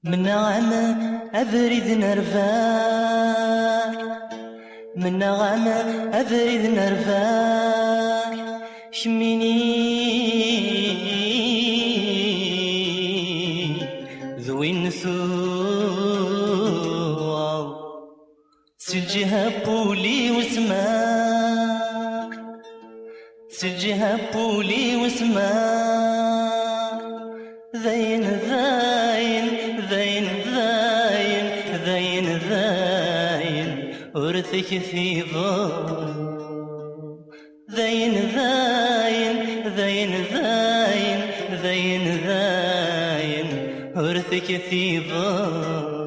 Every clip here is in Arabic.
من عام أبرد نرفع، من عام أبرد نرفع شميني ذوي النسوع سجها بولي وسماك، سجها بولي وسماك ذين ذاين ذاين ذاين ذاين ذاين ورثك في ضوء ذاين ذاين ذاين ذاين ذاين ذاين ورثك في ضوء.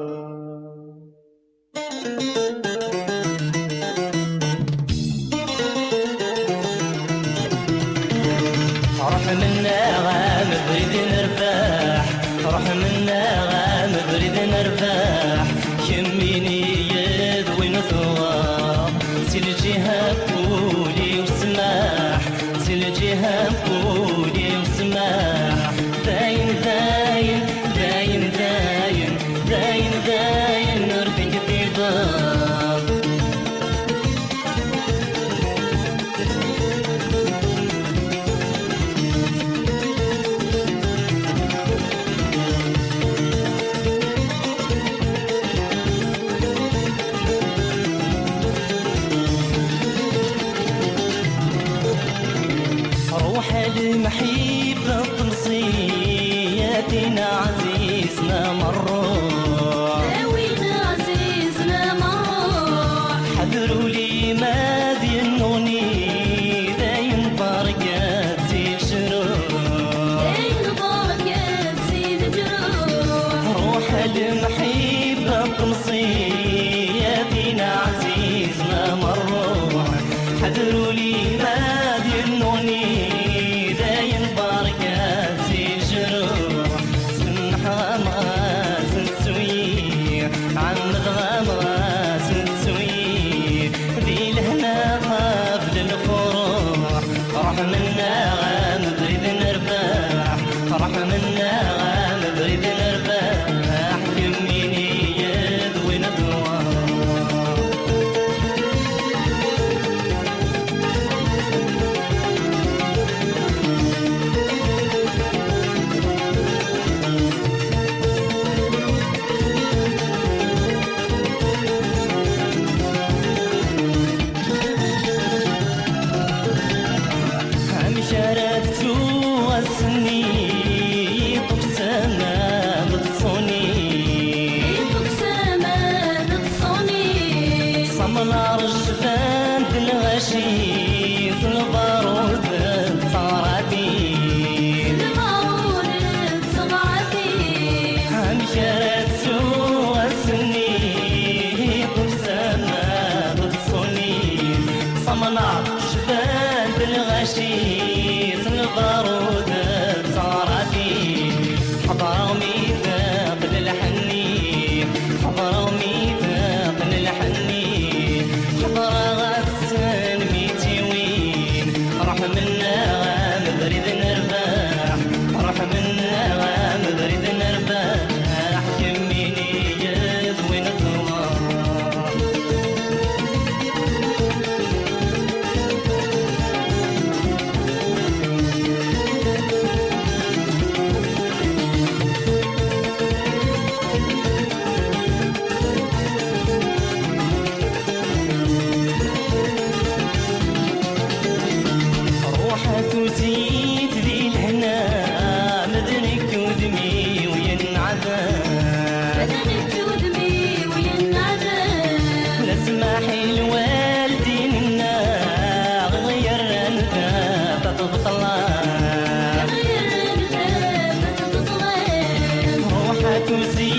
روح منا غام بريد نرباح، روح منا غام بريد نرباح يميني يد وين ثواب سيل الجهة بولي وسماح، سيل الجهة بولي وسماح ذاين ذاين ذاين ذاين ذاين ذاين نرفق في ضاب. روح المحيب طمسياتنا عزيزنا مروح، داوينا عزيزنا مروح حذروا لي ما ذي النوني ذاين برقات زيد شروح، داين برقات زيد جروح. روح المحيب طمسياتنا عزيزنا مروح حذروا لي ما ذي النوني ذاين برقات زيد جروح سنحا مغاس نسوي عن غامغاس نسوي ذي لهنا قبل الفروح. روح منا غام بريد نرباح، روح منا غام بريد نرباح يميني يد وين ثواب. شارت وسني طبسنا بتصوني طبسنا بتصوني صمنا رجفان في الغشي في البارود صارتي المعود صبعتي شارت وسني طبسنا بتصوني صمنا رجفان في الغشي البارود صارتي حضروا ميثاق للحني، حضروا ميثاق للحني حضر غسان ميتي وين. روح منا غام بريد نرباح، روح منا غام بريد نرباح يميني يد وين ثواب. وزيد ذي الهنا مدنك ودمي وينعذب، بدنك ودمي وينعذب لسماحي لوالدينا غير انت تطلع، غير انت بتطلع. روحك وزيد